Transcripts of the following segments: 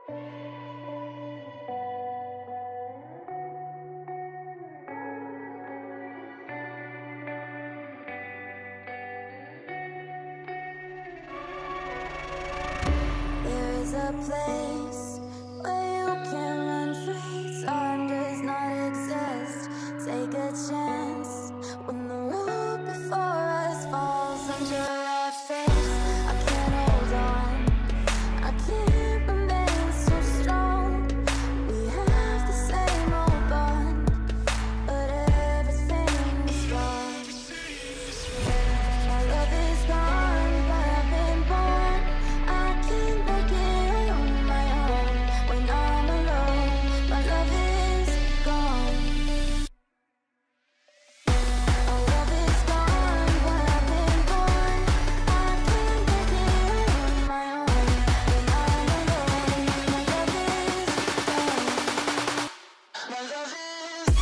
There is a place where you can run free. Time does not exist. Take a chance when the road before us falls under our face. I can't hold on. I can't remain so strong. We have the same old bond, but everything is wrong. My love is gone, but I've been born. I can't make it on my own. When I'm alone, my love is gone. My love is gone, but I've been born. I can't make it on my own. When I'm alone, my love is gone. My love is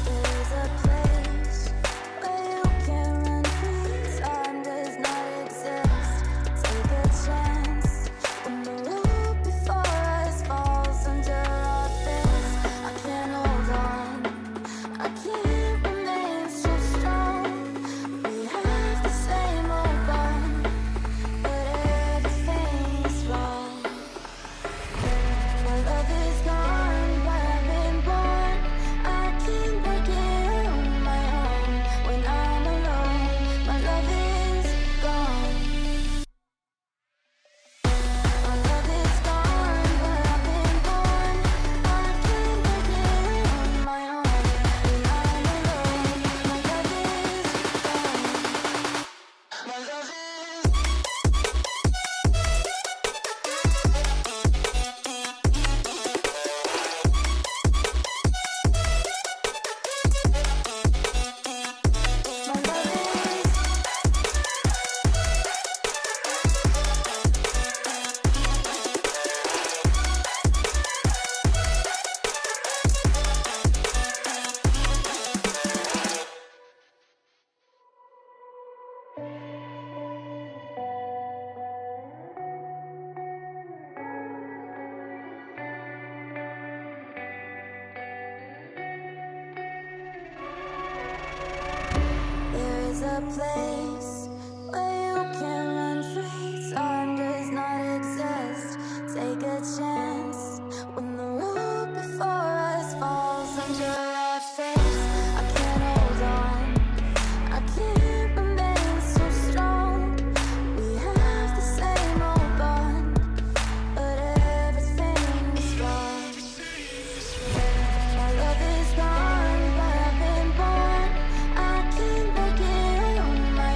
There's a place where you can run free. Time does not exist. Take a chance when the road before us falls under our face. I can't hold on. I can't remain so strong. We have the same old bond, but everything's wrong. My love is gone, but I've been born. I can't make it on my own. When I'm alone, my love is gone. My love is gone, but I've been born. I can't make it on my own. When I'm alone, my love is gone. My love is There is a place where you can run free. Time does not exist. Take a chance when the road before us falls under our face. I can't hold on. I can't remain so strong. We have the same old bond, but everything is wrong. My love is gone, but I've been born. I can't make it on my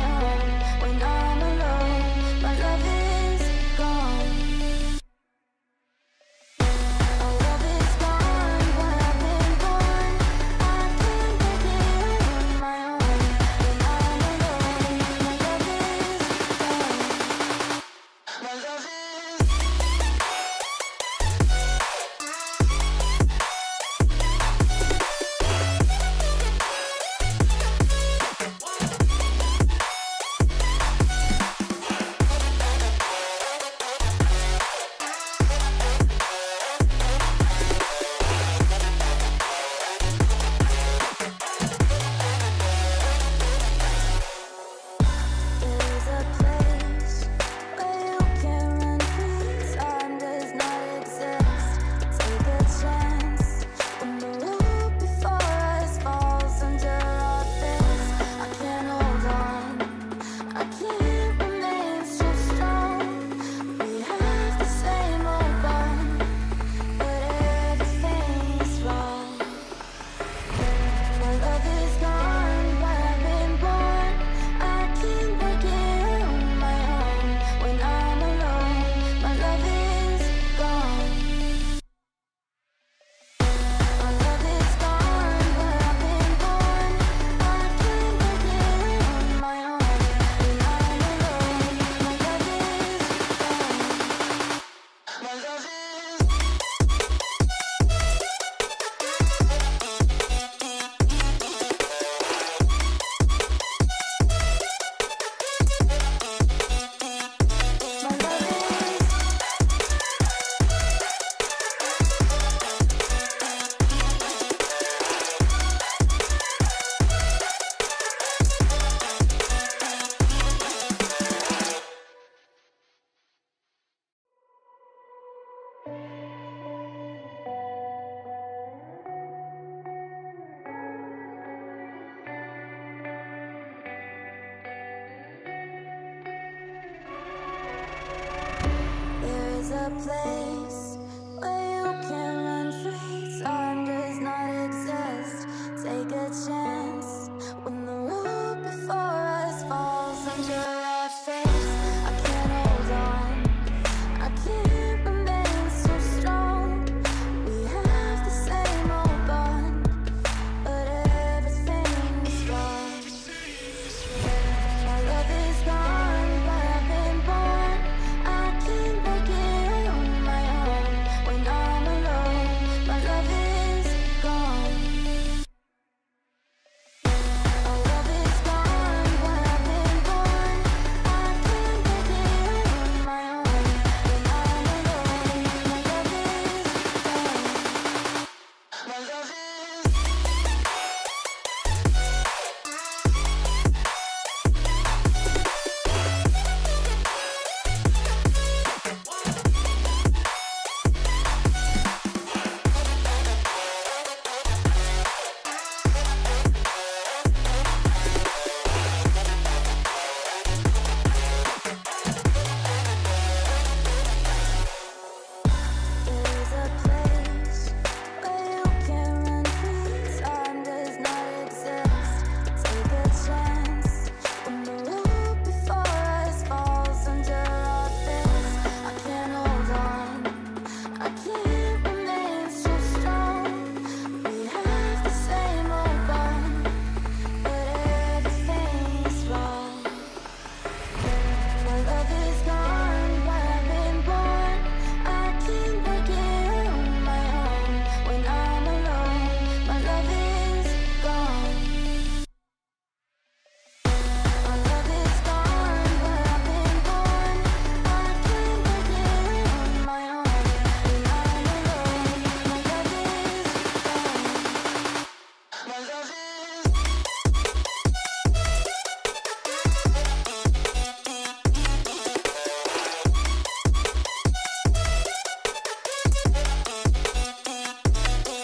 place where you can run free. Time does not exist. Take a chance when the road before us falls under our face. I can't hold on. I can't remain so strong. We have the same old bond, but everything is wrong. My love is gone, but I've been born. I can't make it on my own. When I'm alone, my love is gone. My love is gone, but I've been born. I can't make it on my own. When I'm alone, my love is gone. My love is There's a place where you can run free. Time does not exist. Take a chance when the road before us falls under our face. I can't hold on. I can't remain so strong. We have the same old bond, but everything's wrong. My love is gone, but I've been born. I can't make it on my own. When I'm alone, my love is gone. My love is gone, but I've been born. I can't make it on my own. When I'm alone, my love is gone. My love is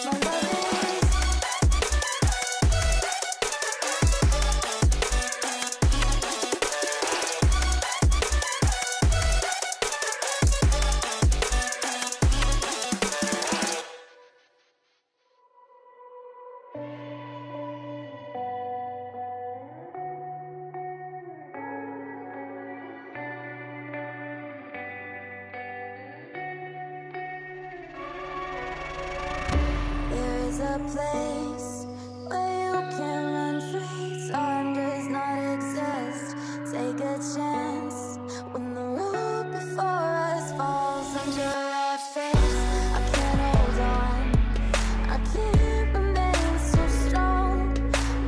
My love is There is a place where you can run free. Time does not exist. Take a chance when the road before us falls under our face. I can't hold on. I can't remain so strong.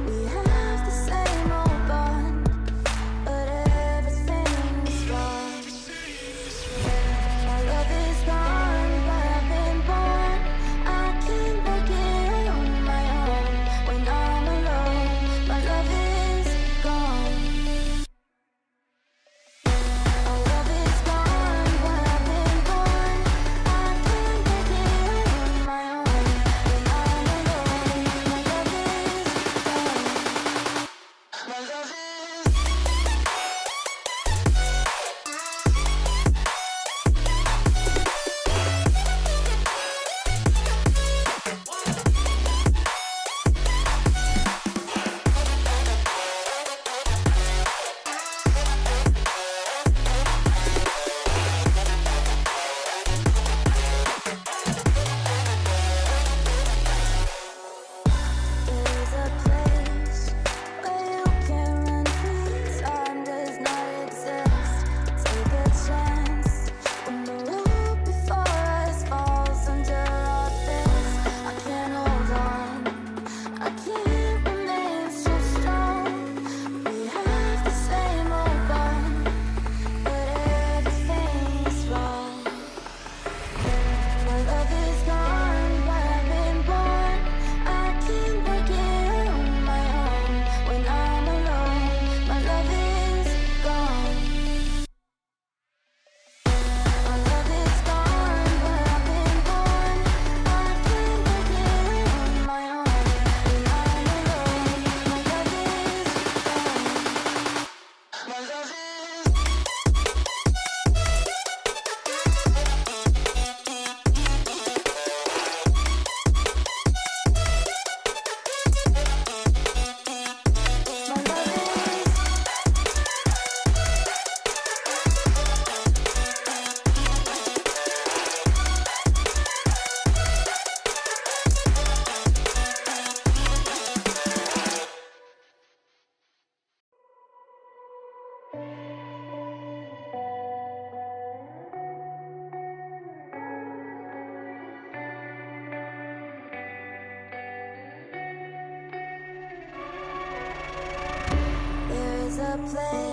We have the same old bond, but everything is wrong. My love is gone, but I've been born. I can't make it on my place.